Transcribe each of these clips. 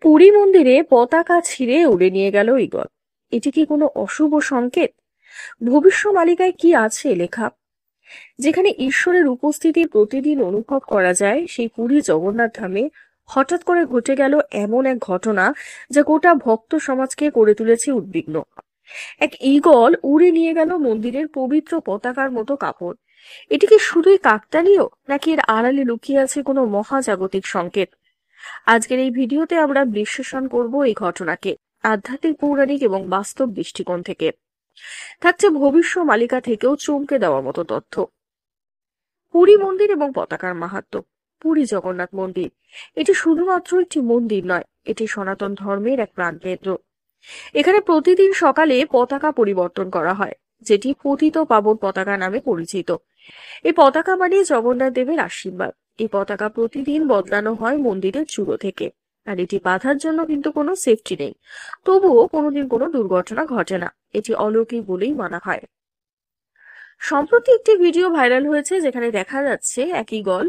পুরী মন্দিরে পতাকা ছিঁড়ে উড়ে নিয়ে গেল ঈগল। এটি কি কোনো অশুভ সংকেত? ভবিষ্যমালিকায় কি আছে লেখা? যেখানে ঈশ্বরের উপস্থিতি প্রতিদিন অনুভব করা যায়, সেই পুরী জগন্নাথ ধামে হঠাৎ করে ঘটে গেল এমন এক ঘটনা যা গোটা ভক্ত সমাজকে করে তুলেছে উদ্বিগ্ন। এক ঈগল উড়ে নিয়ে গেল মন্দিরের পবিত্র পতাকার মতো কাপড়। এটি কি শুধুই কাকতালীয়, নাকি এর আড়ালে লুকিয়ে আছে কোনো মহাজাগতিক সংকেত? আজকের এই ভিডিওতে আমরা বিশ্লেষণ করব এই ঘটনাকে আধ্যাত্মিক, পৌরাণিক এবং বাস্তব দৃষ্টিকোণ থেকে। থাকছে ভবিষ্য মালিকা থেকেও চমকে দেওয়ার মতো তথ্য। পুরী মন্দির এবং পতাকার মাহাত্ম্য। পুরী জগন্নাথ মন্দির এটি শুধুমাত্র একটি মন্দির নয়, এটি সনাতন ধর্মের এক প্রাণকেন্দ্র। এখানে প্রতিদিন সকালে পতাকা পরিবর্তন করা হয়, যেটি পতিত পাবন পতাকা নামে পরিচিত। এই পতাকা মানে জগন্নাথ দেবের আশীর্বাদ। এই পতাকা প্রতিদিন বদলানো হয় মন্দিরের চূড়ো থেকে, আর এটি বাঁধার জন্য কিন্তু কোনো সেফটি নেই। তবুও কোনোদিন কোনো দুর্ঘটনা ঘটে না, এটি অলৌকিক বলেই মানা হয়। সম্প্রতি একটি ভিডিও ভাইরাল হয়েছে, যেখানে দেখা যাচ্ছে এক ঈগল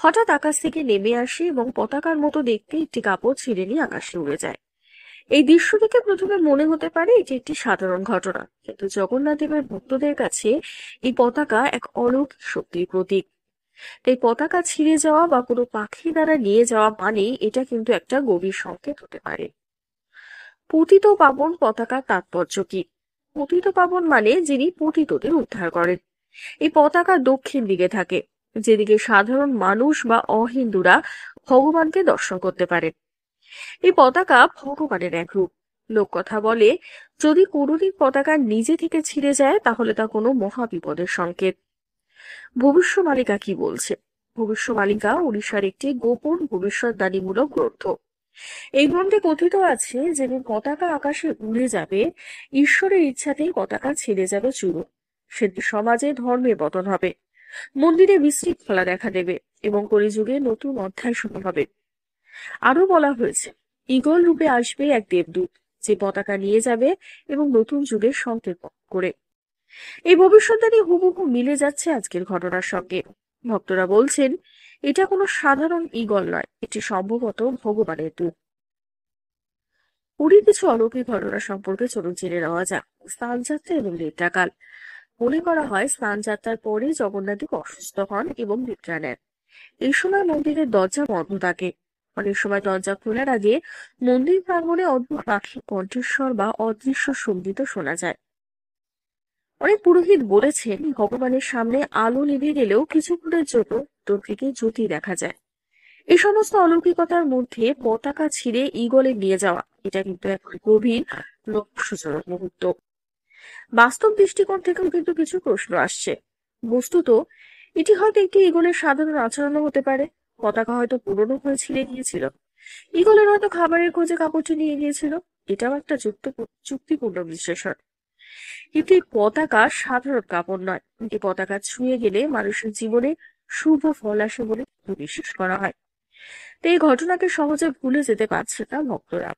হঠাৎ আকাশ থেকে নেমে আসে এবং পতাকার মতো দেখতে একটি কাপড় ছিঁড়ে নিয়ে আকাশে উড়ে যায়। এই দৃশ্য দেখে প্রথমে মনে হতে পারে এটি একটি সাধারণ ঘটনা, কিন্তু জগন্নাথ দেবের ভক্তদের কাছে এই পতাকা এক অলৌকিক শক্তির প্রতীক। তাই পতাকা ছিঁড়ে যাওয়া বা কোনো পাখি দ্বারা নিয়ে যাওয়া মানে এটা কিন্তু একটা গভীর সংকেত হতে পারে। পতিত পাবন পতাকার তাৎপর্য কি? পতিত পাবন মানে যিনি পতিতদের উদ্ধার করেন। এই পতাকা দক্ষিণ দিকে থাকে, যেদিকে সাধারণ মানুষ বা অহিন্দুরা ভগবানকে দর্শন করতে পারে। এই পতাকা ভগবানের এক রূপ। লোককথা বলে, যদি কোনোদিন পতাকা নিজে থেকে ছিঁড়ে যায়, তাহলে তা কোনো মহাবিপদের সংকেত। ভবিষ্যমালিকা কি বলছে? ভবিষ্যমালিকা উড়িষ্যার একটি গোপন ভবিষ্যৎবাণীমূলক গ্রন্থ। এই গ্রন্থে কথিত আছে, যেদিন পতাকা আকাশে উড়ে যাবে, ঈশ্বরের ইচ্ছাতেই পতাকা ছেড়ে যাবে চূড়ো। সেদিন সমাজে ধর্মের পতন হবে, মন্দিরে বিশৃঙ্খলা দেখা দেবে এবং কলিযুগে নতুন অধ্যায় শুরু হবে। আরো বলা হয়েছে, ঈগল রূপে আসবে এক দেবদূত, যে পতাকা নিয়ে যাবে এবং নতুন যুগের সংকেত করে। এই ভবিষ্যৎবাণী হুবহু মিলে যাচ্ছে আজকের ঘটনার সঙ্গে। ভক্তরা বলছেন, এটা কোনো সাধারণ ঈগল নয়, এটি সম্ভবত ভগবানের দূত। পুরীর কিছু অলৌকিক ঘটনা সম্পর্কে চলুন জেনে নেওয়া যাক। স্নানযাত্রা এবং নিদ্রাকাল। মনে করা হয়, স্নানযাত্রার পরে জগন্নাথদেব অসুস্থ হন এবং নিদ্রা নেন। এই সময় মন্দিরের দরজা বন্ধ থাকে। অনেক সময় দরজা খোলার আগে মন্দির প্রাঙ্গণে অদ্ভুত পাখির কণ্ঠস্বর বা অদৃশ্য সঙ্গীত শোনা যায়। অনেক পুরোহিত বলেছেন, ভগবানের সামনে আলো নিভে গেলেও কিছুক্ষণের জন্য উত্তর থেকে জ্যোতি দেখা যায়। এই সমস্ত অলৌকিকতার মধ্যে পতাকা ছিঁড়ে ঈগলে নিয়ে যাওয়া, এটা কিন্তু এক গভীর রহস্যজনক মুহূর্ত। বাস্তব দৃষ্টিকোণ থেকেও কিন্তু কিছু প্রশ্ন আসছে। বস্তুত এটি হয়তো একটি ঈগলের সাধারণ আচরণও হতে পারে। পতাকা হয়তো পুরনো হয়ে ছিঁড়ে গিয়েছিল, ঈগলের হয়তো খাবারের খোঁজে কাপড়টি নিয়ে গিয়েছিল। এটাও একটা যুক্তিপূর্ণ বিশ্লেষণ। কিন্তু এই পতাকা সাধারণ কাপড় নয়। এই পতাকা ছুঁয়ে গেলে মানুষের জীবনে শুভ ফল আসে বলে বিশ্বাস করা হয়। তো এই ঘটনাকে সহজে ভুলে যেতে পারছে না ভক্তরা।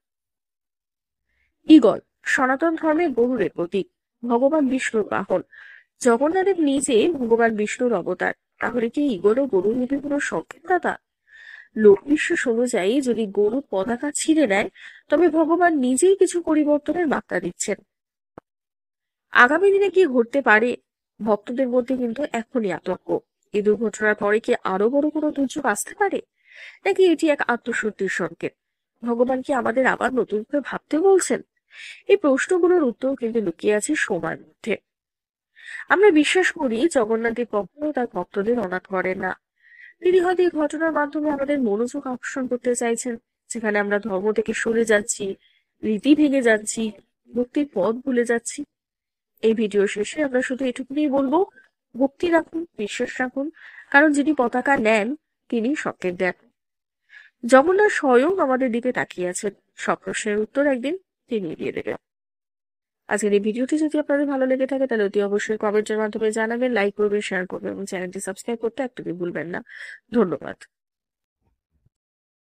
ঈগল সনাতন ধর্মের গরুরের প্রতীক, ভগবান বিষ্ণুর বাহন। জগন্নাথের নিজে ভগবান বিষ্ণুর অবতার, তাহলে কি ঈগল ও গরুর রূপে কোনো সংকেতদাতা? লোকবিশ্বাস অনুযায়ী, যদি গরু পতাকা ছিঁড়ে নেয়, তবে ভগবান নিজেই কিছু পরিবর্তনের বার্তা দিচ্ছেন। আগামী দিনে কি ঘটতে পারে, ভক্তদের মধ্যে কিন্তু এখনই আতঙ্ক। এই দুর্ঘটনার পরে কি আরো বড় কোনো দুর্যোগ আসতে পারে, নাকি এটি এক আত্মশুদ্ধির সংকেত? ভগবান কি আমাদের আবার নতুন করে ভাবতে বলছেন? এই প্রশ্নগুলোর উত্তর কিন্তু লুকিয়ে আছে সময়ের মধ্যে। আমরা বিশ্বাস করি, জগন্নাথদেব কখনো তার ভক্তদের অনাথ করেন না। তিনি হয়তো এই ঘটনার মাধ্যমে আমাদের মনোযোগ আকর্ষণ করতে চাইছেন, যেখানে আমরা ধর্ম থেকে সরে যাচ্ছি, রীতি ভেঙে যাচ্ছি, মুক্তির পথ ভুলে যাচ্ছি। এই ভিডিও শেষে আমরা শুধু এটুকুই বলবো, ভক্তি রাখুন, বিশ্বাস রাখুন, কারণ যিনি পতাকা নেন তিনি সংকেত দেন। জগন্নাথ স্বয়ং আমাদের দিকে তাকিয়ে আছেন, সব প্রশ্নের উত্তর একদিন তিনি দিয়ে দেবেন। আজকের এই ভিডিওটি যদি আপনাদের ভালো লেগে থাকে, তাহলে অতি অবশ্যই কমেন্টের মাধ্যমে জানাবেন, লাইক করবেন, শেয়ার করবেন এবং চ্যানেলটি সাবস্ক্রাইব করতে একটুকু ভুলবেন না। ধন্যবাদ।